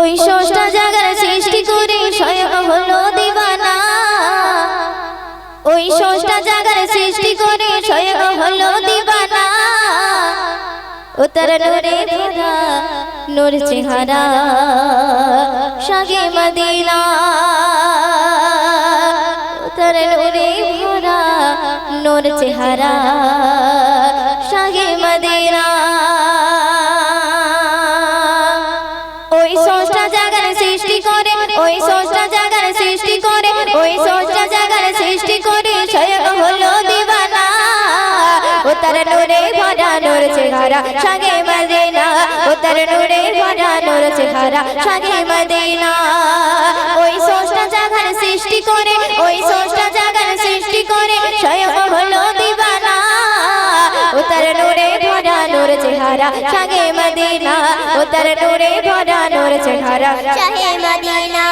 ওই ষষ্ঠ জাগার সৃষ্টি করে স্বয়ং হলো দিবানা। ওই ষষ্ঠ জাগার সৃষ্টি করে স্বয়ং হলো দিবানা। ও তার নূরে ভরা নূর চেহারা শাগে মদিনা। ও তার নূরে ভরা নূর চেহারা শাগে মদিনা। ওই ষষ্ঠ জাগার সৃষ্টি করে, ওই ষষ্ঠ জাগার সৃষ্টি করে, ওই ষষ্ঠ জাগার সৃষ্টি করে স্বয়ং হলো দিবানা। ও তার নূরে ভরা নূর চেহারা শাগে মদিনা। ও তার নূরে ভরা নূর চেহারা শাগে মদিনা। ওই ষষ্ঠ জাগার সৃষ্টি করে, ওই ষষ্ঠ জাগার সৃষ্টি করে স্বয়ং হলো দিবানা। ও তার নূরে ভরা নূর চেহারা শাগে মদিনা। ও তার নূরে ভরা নূর চেহারা শাগে মদিনা।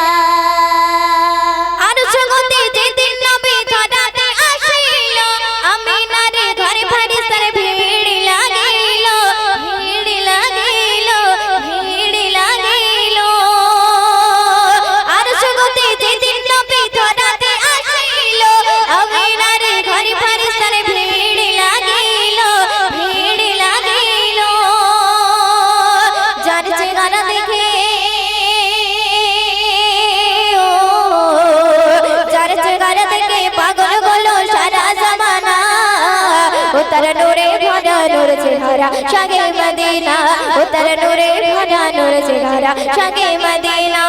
আর জগতে যেদিন নবী ধরাতে আসিল, আমিনার ঘরে ফেরেশতার ভিড় লাগিল, ভিড় লাগিল, ভিড় লাগিল। আর জগতে যেদিন নবী ধরাতে আসিল, আমিনার ঘরে ফেরেশতার ভিড় লাগিল, ভিড় লাগিল। যার চেহারা দেখে, যার চেহারা দেখে পাগল হলো সারা জামানা। ও তার নূরে ভরা নূর চেহারা শাগে মদিনা। ও তার নূরে ভরা নূর চেহারা শাগে মদিনা।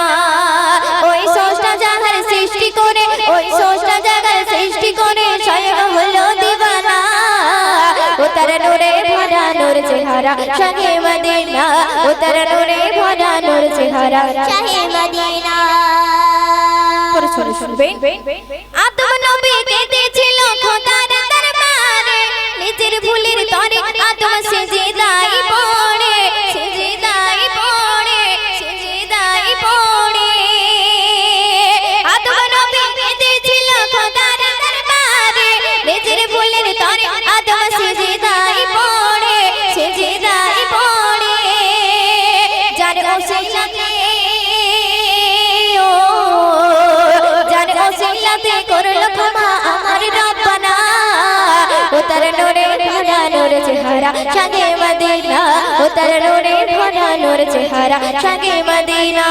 ওই ষষ্ঠ জাগার সৃষ্টি করে, ওই ষষ্ঠ জাগার সৃষ্টি করে স্বয়ং হলো দিবানা। ও তার নূরে ভরা নূর চেহারা শাগে মদিনা। ও তার নূরে ভরা নূর চেহারা শাগে মদিনা। আদম নবী কেঁদেছিল খোদার দরবারে, নিজের ভুলের তরে আদম সিজদায় পড়ে, সিজদায় পড়ে, সিজদায় পড়ে। আদম নবী কেঁদেছিল খোদার দরবারে, নিজের ভুলের তরে আদম সিজদায় পড়ে, সিজদায় পড়ে। যার ওসিলাতে, যার ওসিলাতে করলো ক্ষমা আমার রব্বানা। ও তার নূরে ভরা নূর চেহারা শাগে মদিনা। ও তার নূরে ভরা নূর চেহারা শাগে মদিনা।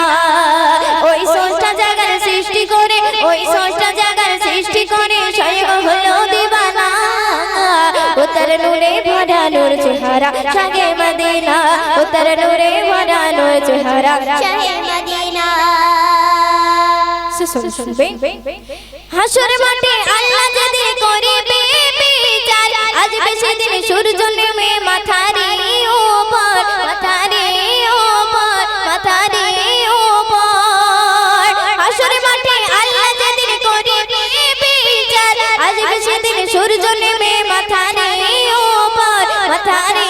ওই ষষ্ঠ জাগার সৃষ্টি করে, ওই ষষ্ঠ জাগার সৃষ্টি করে স্বয়ং হলো দিবানা। ও তার নূরে ভরা নূর চেহারা শাগে মদিনা। ও তার নূরে ভরা নূর চেহারা শাগে মদিনা। হাসর মাঠে আল্লাহ যদি করিবে বিচার, আসবে সেদিন সূর্য নেমে মাথারে ওপর, মাথারে ওপর, মাথারে ওপর। হাসর মাঠে আল্লাহ যদি করিবে বিচার, আসবে সেদিন সূর্য নেমে মাথারে ওপর, মাথারে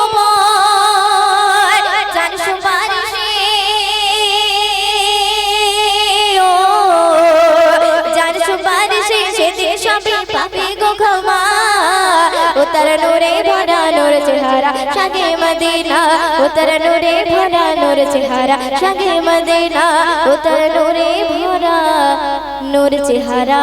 ওপর। যার সুপারিশে, যার সুপারিশে সেদিন সবে পাবে গো ক্ষমা। ও তার নূরে ভরা নূর চেহারা শাগে মদিনা। ও তার নূরে ভরা নূর চেহারা শাগে মদিনা। ও তার নূরে ভরা নূর চেহারা